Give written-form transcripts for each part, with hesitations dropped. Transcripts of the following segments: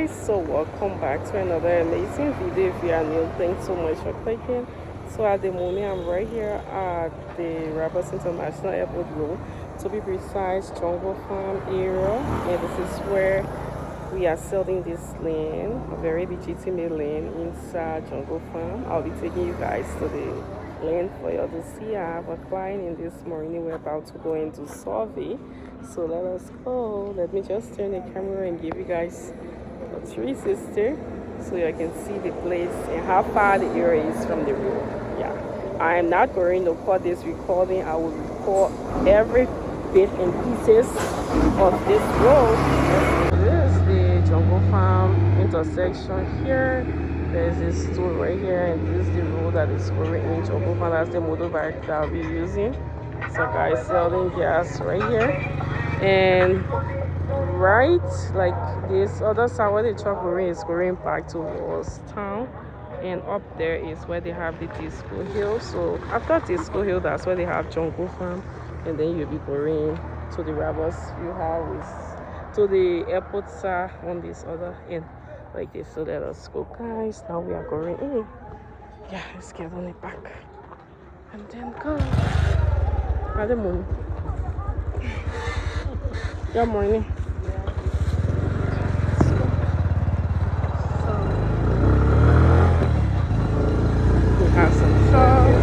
guys, so welcome back to another amazing video. If you are new, thanks so much for clicking. So at the moment I'm right here at the Rabbits International Airport Road, to be precise, Jungle Farm area, and this is where we are selling this land, a very legitimate land inside Jungle Farm. I'll be taking you guys to the land for you to see. I have a client in this morning. We're about to go into survey, so let us go. Let me just turn the camera and give you guys a 360 so you can see the place and how far the area is from the road. Yeah, I am not going to cut this recording. I will record every bit and pieces of this road. This is the Jungle Farm intersection here. There's this store right here, and this is the road that is going in Jungle Farm. That's the motorbike that I'll be using. So guys selling gas right here, and right like this other side where the truck going is going back towards town, and up there is where they have the Disco Hill. So after Disco Hill, that's where they have Jungle Farm, and then you'll be going to the Rabbits you have with to the airport side on this other end like this. So let us go, guys. Now we are going in. Yeah, let's get on the back and then go. At the moment. Good morning. We have some shops.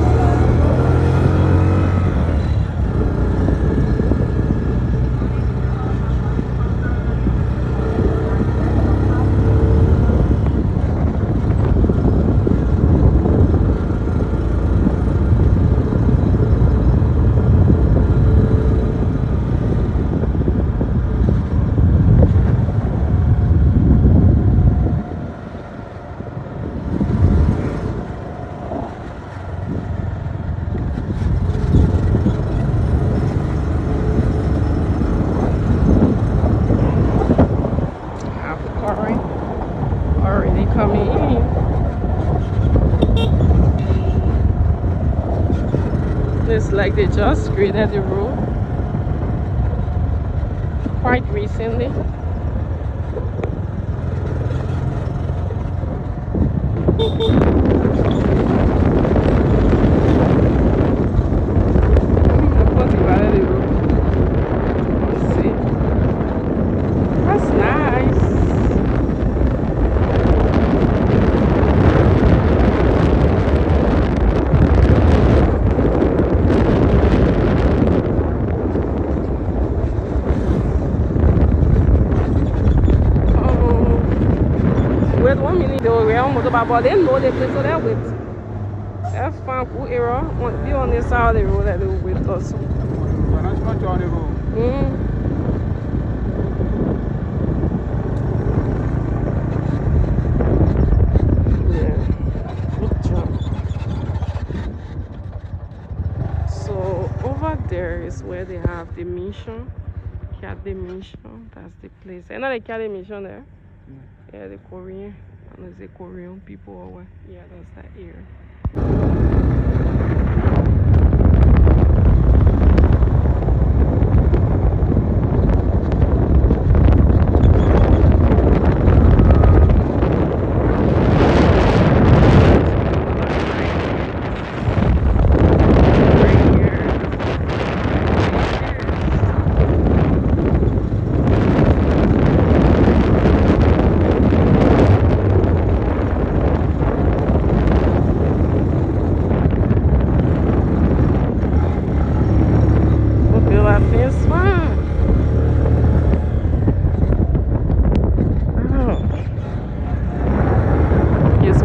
Already coming in. It's like they just graded the road quite recently. Let's see. That's nice. Wait 1 minute, they were on motorbike, but they know the place, so they'll wait. That's fine, good era. Be on this side of the road that they will wait also. Yeah, good job. So over there is where they have the mission. Cadre Mission, that's the place. You know the Cadre Mission there? Yeah, the Korean. I don't know if it's the Korean people or what. Yeah, that's that area.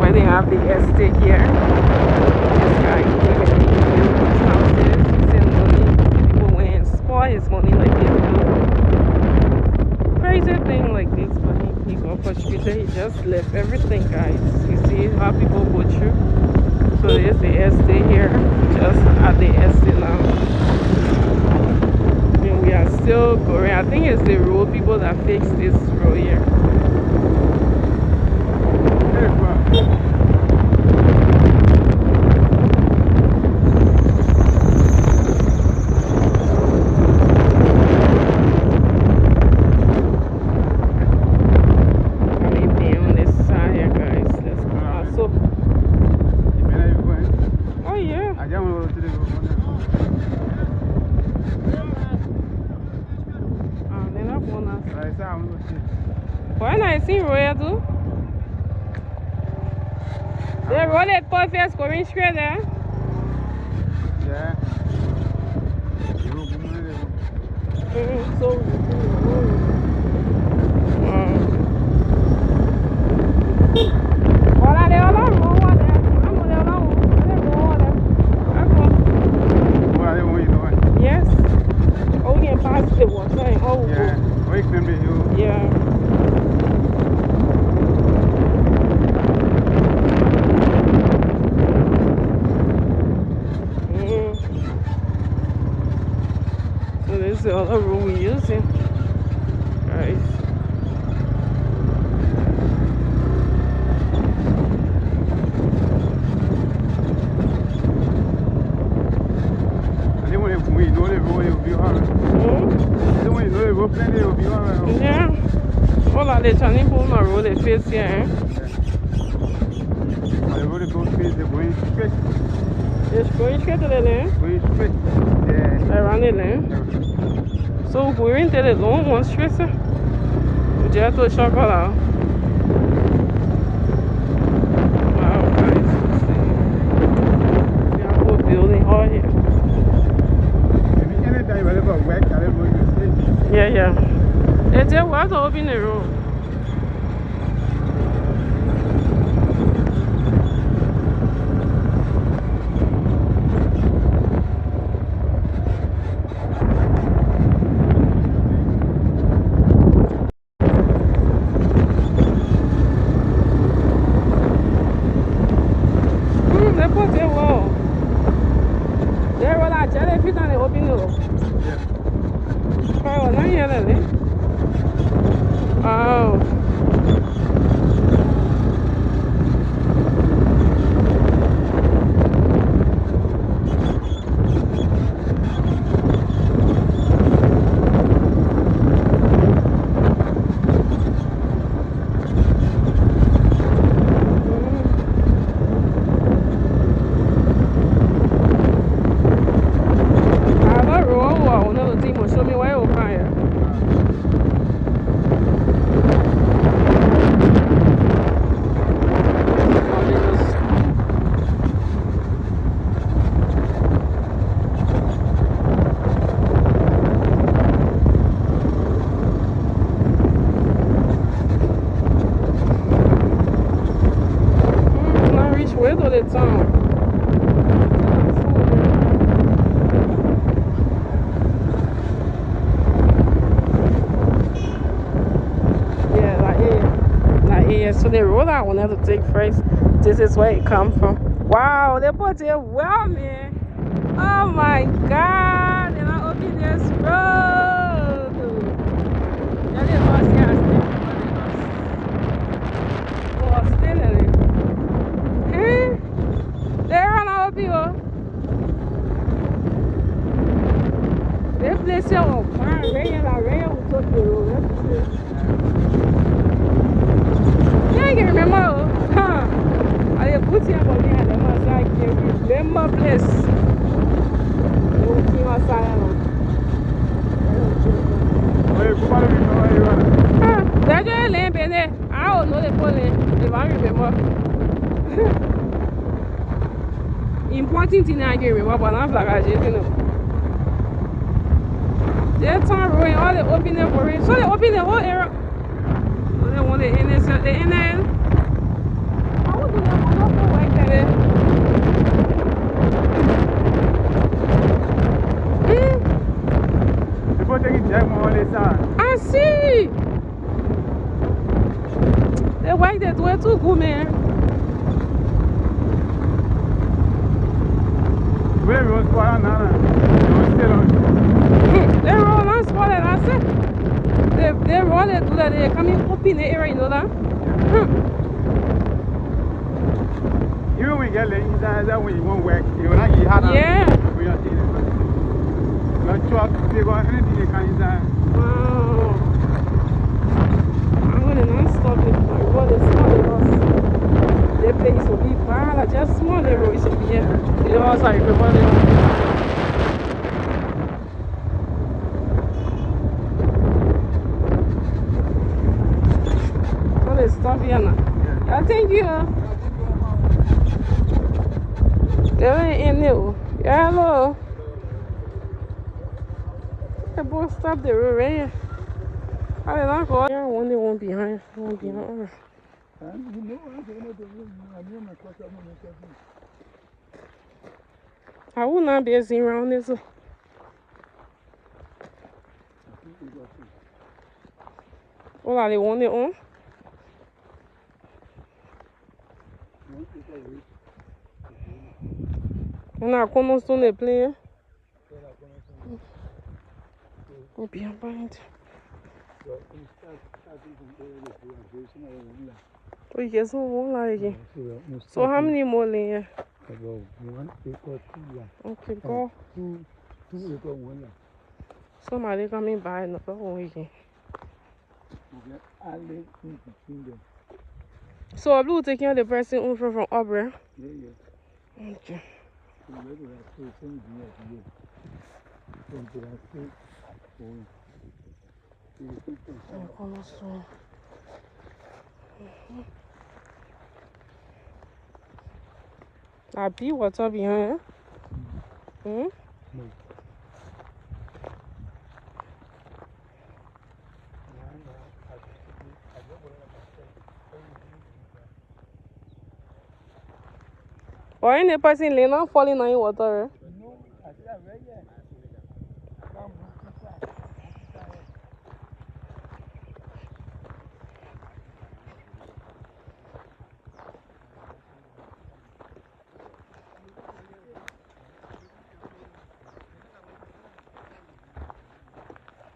They have the estate here. This guy built his houses, he sent money. People went and spoil his money like this. Crazy thing like this, but he got frustrated. He just left everything, guys. You see how people go through. So there's the estate here, just at the estate now. And we are still going. I think it's the road people that fixed this road here. Why not see Royal too? The road is perfect going straight there. Yeah. So voilà les là, on va là. I'm là là. Yes. Oh, we can pass the water. Oh, yeah. Oh, it can be you. Yeah. So this is the other room we're using. Guys. I think when you know the road, you'll be alright. I think when you know the road, plenty you'll be alright. Yeah. All of the Chinese people on the road, they face here, eh? The road is going straight, they're going straight. It's going straight to the lane? Going straight. Yeah. Around the lane? So we're into the long one straight, sir? We just have to check all out. Wow, guys. See how we're building hard here. Maybe anytime you ever work, I don't know you Yeah, yeah. They just want to open the road. They put it well. They were like jelly fish and they open the road. Yeah. Oh, not yet, eh? Oh. I don't know. I will never think. Show me why you're fire. Not reach where to the town. Yeah, so the road I want to take first. This is where it come from. Wow, they put it well, man. Oh my God, they're not open this road. Yeah, they must stay there. They're not open here. They place it on fire. RIA will touch the road. I can remember, I put here for me and the man I can remember place. That's just a lamp in there. I don't know the phone if I remember. Important thing I can remember, but I'm like, I just know. They're turning all the opening for it. So they open the whole area. They want the NS, the NL. I would do that one up for like that. People taking jack more all this time. I see. They white that way too good, man. Where was going on? They roll on spot and I said. They roll it to that. They come in open the area, you know that? Even when you get late inside, that when you won't work, you will not get hard. Yeah. We are seeing it. Like truck, they go anything they can inside. Wow. I'm going to not stop it. My road is small. The place will be bad. Just small. The road should be here. The house like everybody. all this stuff here now. I thank you. There ain't in there. Yeah, hello. The boy stop the road right here. I did not go. Yeah, one won't behind. Won't behind. I will not be seen around this. All I want it on. On a commencé les pleins. Oh, bien, behind. Oh, yes, one like. So how many more layers? About 1 acre, 2 Okay, go. 2 acre, 1 land. Somebody coming by another one again. Okay, I live in between them. So I will take care of the person who from Aubrey. Yeah. Okay. So where do I stay? Same here at you. So do I stay? I be what's up behind? Hmm? No. Or any person laying on falling on water? No, I said I'm right here.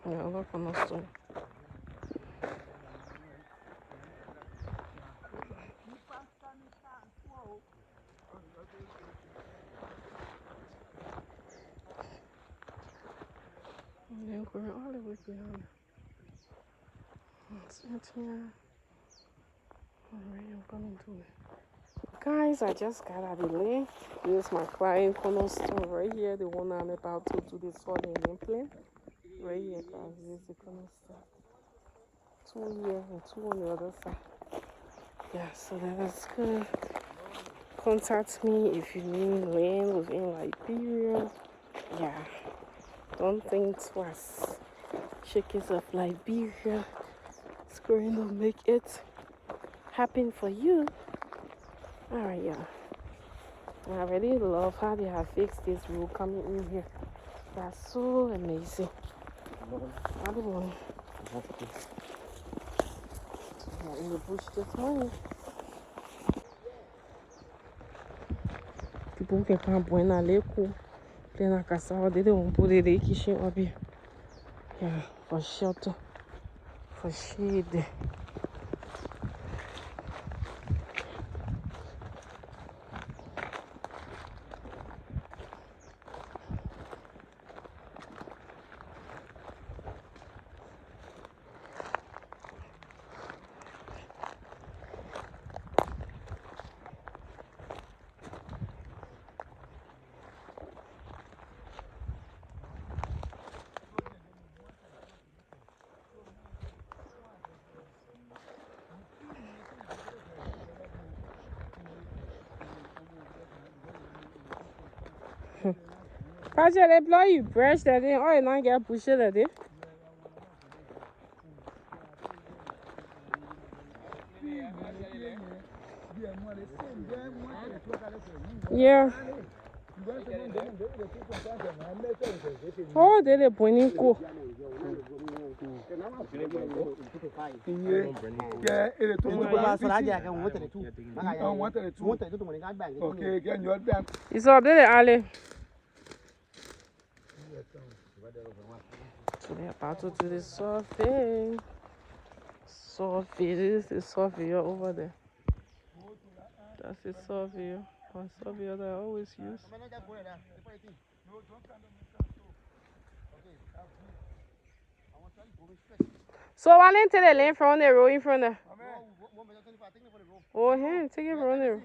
Yeah, look on the stone. And then going all the way behind. It's here. Alright, I'm coming to it. Guys, I just got out of the lane. This is my client cornerstone right here, the one I'm about to do the soil and implant. Right here, guys, here's the cornerstone. 2 here and 2 on the other side. Yeah, so that's good. Contact me if you need land within Liberia. Yeah, don't think twice. Chickens of Liberia. It's going to make it happen for you. Alright, yeah. I really love how they have fixed this road coming in here. That's so amazing. I don't want to in the bush this morning. People can come when I live cool. Then I can saw they don't put it in kitchen up here. Yeah, for shelter, for shade. Quand j'ai les blancs, ils brèchent, oh, ils n'ont qu'à pousser là dedans. Yeah. Oh, they're pointing cool. Yeah, it's okay, get your dam. It's up there, alley. So they're about to do the survey. Survey, this is the surveyor over there. That's the surveyor. One surveyor that I always use. So I didn't take the lane from the road in front of. Oh, hey, take it from there.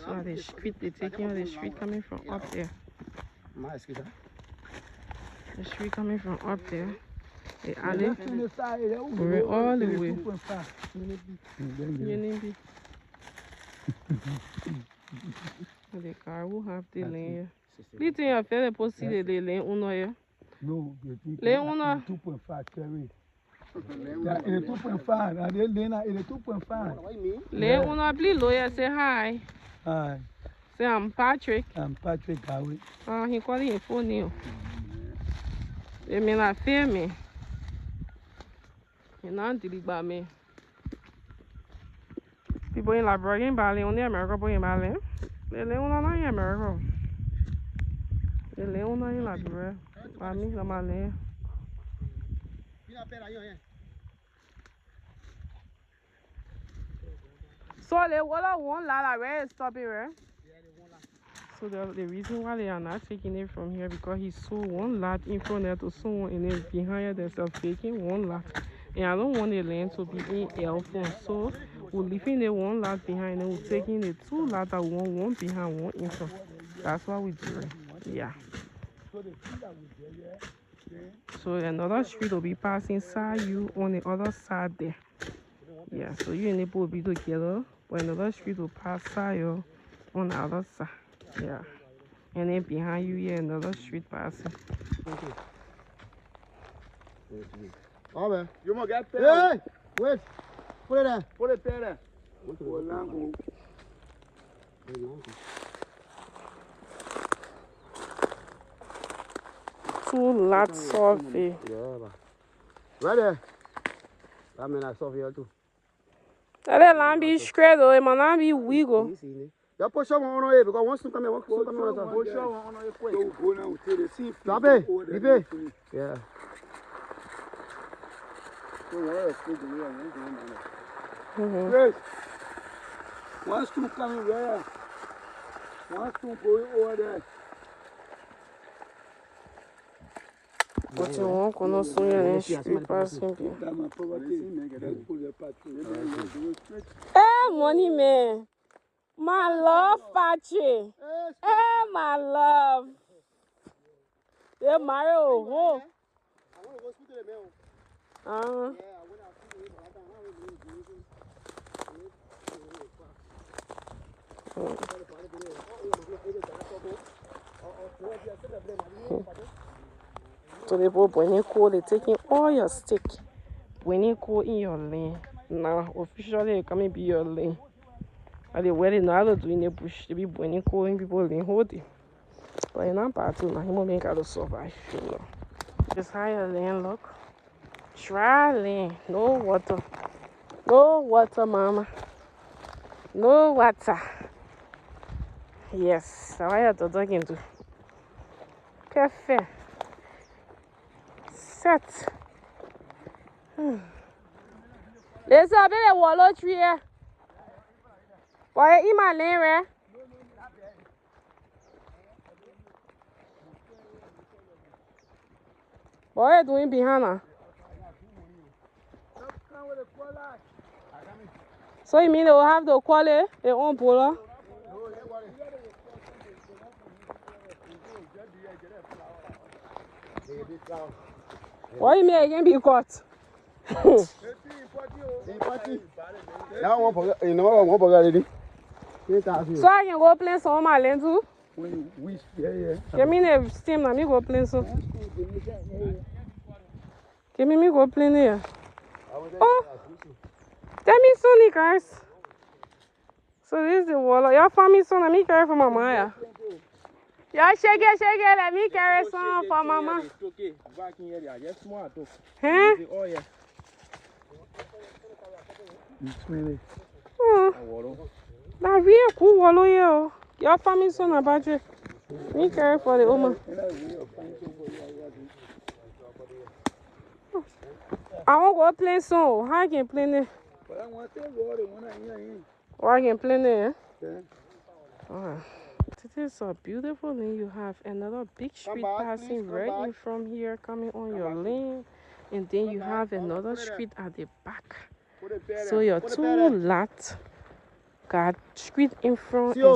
So the street, they're taking the street coming from up there. The street coming from up there. The alley. We're all the way. The car will have the lane. You think you're fairly possible the lane uno here? No, lane uno. 2.5 carry. Yeah, it is 2.5. And the lane it is 2.5. Lane uno, please lawyer say hi. Hi. Say I'm Patrick. I'm Patrick Gawi. He calling his phone now. They may not fear me. He not deliver me. People in La Braga in Bali, only America boy in Bali. The Leona not in America. The Leona in La Braga. Bali, la Malay. So they won't lie, where is stop it, right? So the reason why they are not taking it from here because he sold one lot in front there to someone and then behind themselves taking one lot. And I don't want the land to be in L4. So we're leaving the one lot behind and we're taking the two lots that one behind, one in front. That's what we're doing. Yeah. So another street will be passing side you on the other side there. Yeah, so you and the will be together, but another street will pass side you on the other side. Yeah. And then behind you, yeah, another street passing. Oh, man. You must get paid. Hey! Wait. Put it there. Put it there. Two lots of it. Yeah, right there. I mean, I saw here too. That line be straight though, it might not be wiggle. You push one on it because once you come here, once you come here, push one on it quick. Go now to the sea. Stop it. Leave it. Yeah. Yes. Once you come here, once you go over there. But you won't go soon and street passing here. Hey, money man. My love, Patrick. Hey, my love. Hey, Mario. Whoa. So they both when you call, they're taking all your stick. When you call in your lane. Now, officially, it can't be your lane. And they wear it now to in the bush. They be when you calling people in hold it. But in that part too, now he won't make out to survive. You know. Just higher lane, look. Dry lane. No water. No water, mama. No water. Yes, that's why I have to talk into. Perfect. Set. There's a bit of wallow tree here. Why in my lane, right? What are you doing behind her? So you mean they will have to call it their own polo? What do you mean it can be caught? So I can go play some of my land too? Give me the steam, let me go play some. Give me go play there. Oh, tell me soon, guys. So this is the wall. Your family son, let me carry for mama. Yeah. Yeah, shake it, let me carry some for mama. Huh? Oh, that's really cool wall here. Your family son about you. Me carry for the woman. I won't go play song. How I can play it? Or I can play it? Yeah. This is a beautiful lane. You have another big street passing right in from here, coming on your lane. And then you have another street at the back. So your two lots car street in front See you.